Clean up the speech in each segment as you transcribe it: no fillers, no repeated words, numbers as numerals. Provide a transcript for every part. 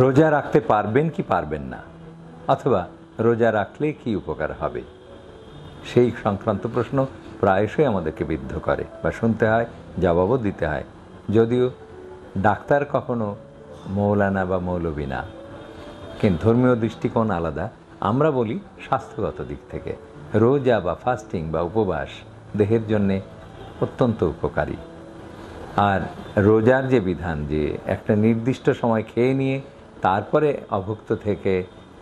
রোজা রাখতে পারবেন কি পারবেন না, অথবা রোজা রাখলে কি উপকার হবে, সেই সংক্রান্ত প্রশ্ন প্রায়শই আমাদেরকে বিদ্ধ করে বা শুনতে হয়, জবাবও দিতে হয়। যদিও ডাক্তার কখনো মৌলানা বা মৌলবি না, কিন্তু ধর্মীয় দৃষ্টিকোণ আলাদা। আমরা বলি স্বাস্থ্যগত দিক থেকে রোজা বা ফাস্টিং বা উপবাস দেহের জন্যে অত্যন্ত উপকারী। আর রোজার যে বিধান, যে একটা নির্দিষ্ট সময় খেয়ে নিয়ে তারপরে অভুক্ত থেকে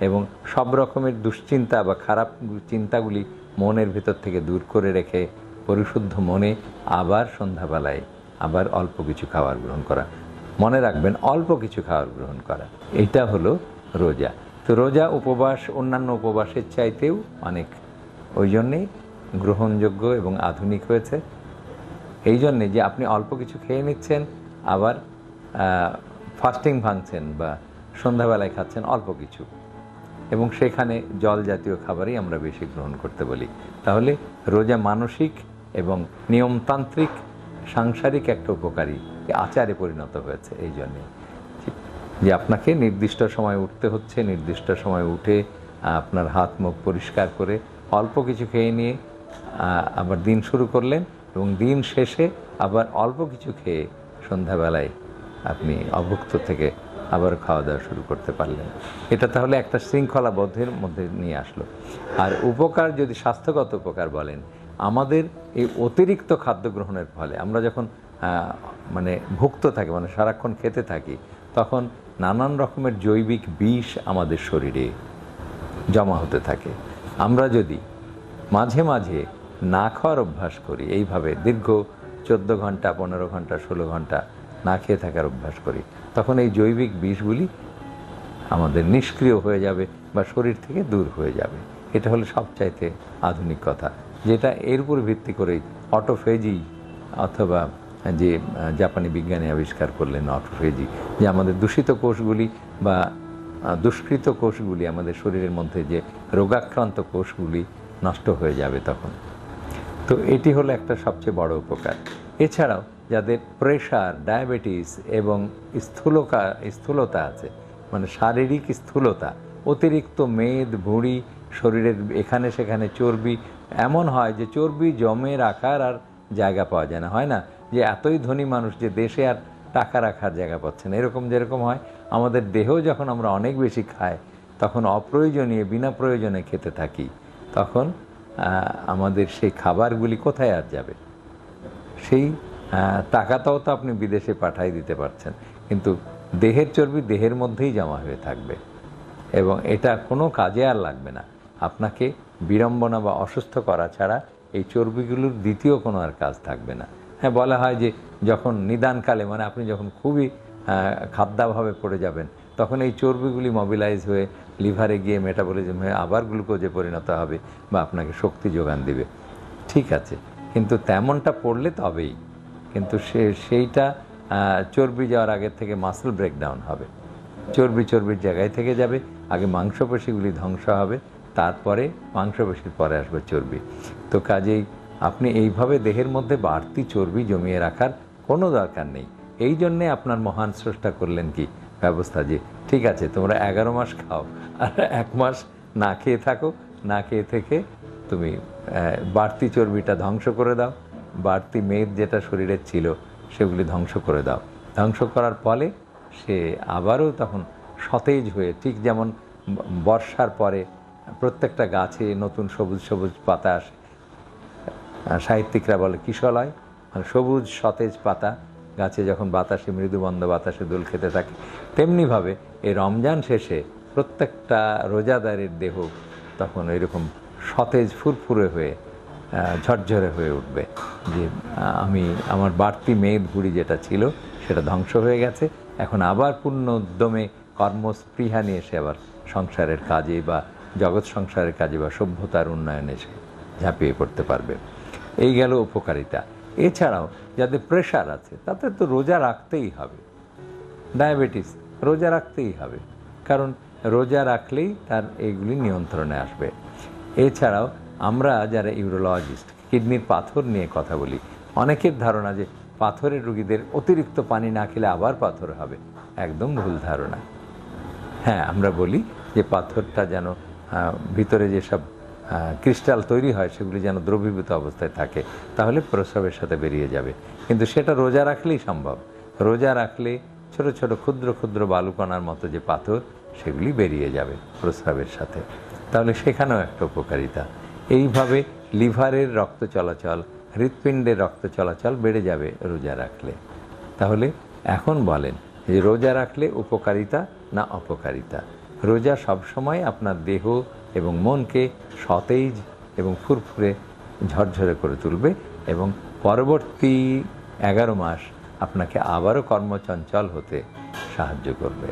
এবং সব রকমের দুশ্চিন্তা বা খারাপ চিন্তাগুলি মনের ভেতর থেকে দূর করে রেখে পরিশুদ্ধ মনে আবার সন্ধ্যাবেলায় আবার অল্প কিছু খাবার গ্রহণ করা। মনে রাখবেন, অল্প কিছু খাবার গ্রহণ করা, এইটা হলো রোজা। তো রোজা উপবাস অন্যান্য উপবাসের চাইতেও অনেক ওই জন্যেই গ্রহণযোগ্য এবং আধুনিক হয়েছে। এই জন্যে যে আপনি অল্প কিছু খেয়ে নিচ্ছেন, আবার ফাস্টিং ভাঙছেন বা সন্ধ্যাবেলায় খাচ্ছেন অল্প কিছু, এবং সেখানে জল জাতীয় খাবারই আমরা বেশি গ্রহণ করতে বলি। তাহলে রোজা মানসিক এবং নিয়মতান্ত্রিক সাংসারিক একটা উপকারী আচারে পরিণত হয়েছে। এই জন্যে যে আপনাকে নির্দিষ্ট সময় উঠতে হচ্ছে, নির্দিষ্ট সময় উঠে আপনার হাত মুখ পরিষ্কার করে অল্প কিছু খেয়ে নিয়ে আবার দিন শুরু করলেন, এবং দিন শেষে আবার অল্প কিছু খেয়ে সন্ধ্যাবেলায় আপনি অভুক্ত থেকে আবার খাওয়া দাওয়া শুরু করতে পারলেন। এটা তাহলে একটা শৃঙ্খলাবদ্ধের মধ্যে নিয়ে আসলো। আর উপকার, যদি স্বাস্থ্যগত উপকার বলেন, আমাদের এই অতিরিক্ত খাদ্য গ্রহণের ফলে আমরা যখন মানে ভুক্ত থাকি, মানে সারাক্ষণ খেতে থাকি, তখন নানান রকমের জৈবিক বিষ আমাদের শরীরে জমা হতে থাকে। আমরা যদি মাঝে মাঝে না খাওয়ার অভ্যাস করি, এইভাবে দীর্ঘ 14 ঘন্টা 15 ঘন্টা 16 ঘন্টা না খেয়ে থাকার অভ্যাস করি, তখন এই জৈবিক বিষগুলি আমাদের নিষ্ক্রিয় হয়ে যাবে বা শরীর থেকে দূর হয়ে যাবে। এটা হলো সবচাইতে আধুনিক কথা, যেটা এর উপর ভিত্তি করেই অটোফেজি অথবা যে জাপানি বিজ্ঞানী আবিষ্কার করলেন অটোফেজি, যে আমাদের দূষিত কোষগুলি বা দুষ্কৃত কোষগুলি, আমাদের শরীরের মধ্যে যে রোগাক্রান্ত কোষগুলি নষ্ট হয়ে যাবে তখন। তো এটি হলো একটা সবচেয়ে বড় উপকার। এছাড়াও যাদের প্রেশার, ডায়াবেটিস এবং স্থূলতা আছে, মানে শারীরিক স্থূলতা, অতিরিক্ত মেদ, ভুঁড়ি, শরীরের এখানে সেখানে চর্বি, এমন হয় যে চর্বি জমে রাখার আর জায়গা পাওয়া যায় না। হয় না যে এতই ধনী মানুষ যে দেশে আর টাকা রাখার জায়গা পাচ্ছে না, এরকম যেরকম হয় আমাদের দেহ যখন আমরা অনেক বেশি খাই, তখন অপ্রয়োজনীয় বিনা প্রয়োজনে খেতে থাকি, তখন আমাদের সেই খাবারগুলি কোথায় আর যাবে? সেই টাকাটাও তো আপনি বিদেশে পাঠিয়ে দিতে পারছেন, কিন্তু দেহের চর্বি দেহের মধ্যেই জমা হয়ে থাকবে এবং এটা কোনো কাজে আর লাগবে না। আপনাকে বিড়ম্বনা বা অসুস্থ করা ছাড়া এই চর্বিগুলোর দ্বিতীয় কোনো আর কাজ থাকবে না। হ্যাঁ, বলা হয় যে যখন নিদানকালে, মানে আপনি যখন খুবই খাদ্যাভাবে পড়ে যাবেন, তখন এই চর্বিগুলি মোবিলাইজ হয়ে লিভারে গিয়ে মেটাবলিজম হয়ে আবার গ্লুকোজে পরিণত হবে বা আপনাকে শক্তি যোগান দিবে। ঠিক আছে, কিন্তু তেমনটা পড়লে তবেই, কিন্তু সেইটা চর্বি যাওয়ার আগের থেকে মাসল ব্রেকডাউন হবে, চর্বির জায়গায় থেকে যাবে, আগে মাংসপেশিগুলি ধ্বংস হবে, তারপরে মাংসপেশির পরে আসবে চর্বি। তো কাজেই আপনি এইভাবে দেহের মধ্যে বাড়তি চর্বি জমিয়ে রাখার কোনো দরকার নেই। এই জন্যে আপনার মহান স্রষ্টা করলেন কি ব্যবস্থা, যে ঠিক আছে তোমরা 11 মাস খাও আর 1 মাস না খেয়ে থাকো, না খেয়ে থেকে তুমি বাড়তি চর্বিটা ধ্বংস করে দাও, বাড়তি মেদ যেটা শরীরের ছিল সেগুলি ধ্বংস করে দাও। ধ্বংস করার ফলে সে আবারও তখন সতেজ হয়ে, ঠিক যেমন বর্ষার পরে প্রত্যেকটা গাছে নতুন সবুজ সবুজ পাতা আসে, সাহিত্যিকরা বলে কিশলয়, মানে সবুজ সতেজ পাতা গাছে যখন বাতাসে, মৃদুবন্ধ বাতাসে দোল খেতে থাকে, তেমনিভাবে এই রমজান শেষে প্রত্যেকটা রোজাদারের দেহ তখন এরকম সতেজ ফুরফুরে হয়ে ঝরঝরে হয়ে উঠবে, যে আমার বাড়তি মেদ ভুঁড়ি যেটা ছিল সেটা ধ্বংস হয়ে গেছে, এখন আবার পূর্ণ উদ্যমে কর্মস্পৃহা নিয়ে এসে আবার সংসারের কাজে বা জগৎ সংসারের কাজে বা সভ্যতার উন্নয়নে এসে ঝাঁপিয়ে পড়তে পারবে। এই গেল উপকারিতা। এছাড়াও যাদের প্রেশার আছে তাদের তো রোজা রাখতেই হবে, ডায়াবেটিস রোজা রাখতেই হবে, কারণ রোজা রাখলেই তার এইগুলি নিয়ন্ত্রণে আসবে। এছাড়াও আমরা যারা ইউরোলজিস্ট, কিডনির পাথর নিয়ে কথা বলি। অনেকের ধারণা যে পাথরের রোগীদের অতিরিক্ত পানি না খেলে আবার পাথর হবে। একদম ভুল ধারণা। হ্যাঁ, আমরা বলি যে পাথরটা যেন ভিতরে যেসব ক্রিস্টাল তৈরি হয় সেগুলি যেন দ্রবীভূত অবস্থায় থাকে, তাহলে প্রস্রাবের সাথে বেরিয়ে যাবে। কিন্তু সেটা রোজা রাখলেই সম্ভব। রোজা রাখলে ছোট ছোট ক্ষুদ্র ক্ষুদ্র বালুকণার মতো যে পাথর, সেগুলি বেরিয়ে যাবে প্রস্রাবের সাথে। তাহলে সেখানেও একটা উপকারিতা। এইভাবে লিভারের রক্ত চলাচল, হৃৎপিণ্ডের রক্ত চলাচল বেড়ে যাবে রোজা রাখলে। তাহলে এখন বলেন যে রোজা রাখলে উপকারিতা না অপকারিতা? রোজা সবসময় আপনার দেহ এবং মনকে সতেজ এবং ফুরফুরে ঝরঝরে করে তুলবে এবং পরবর্তী 11 মাস আপনাকে আবারও কর্মচঞ্চল হতে সাহায্য করবে।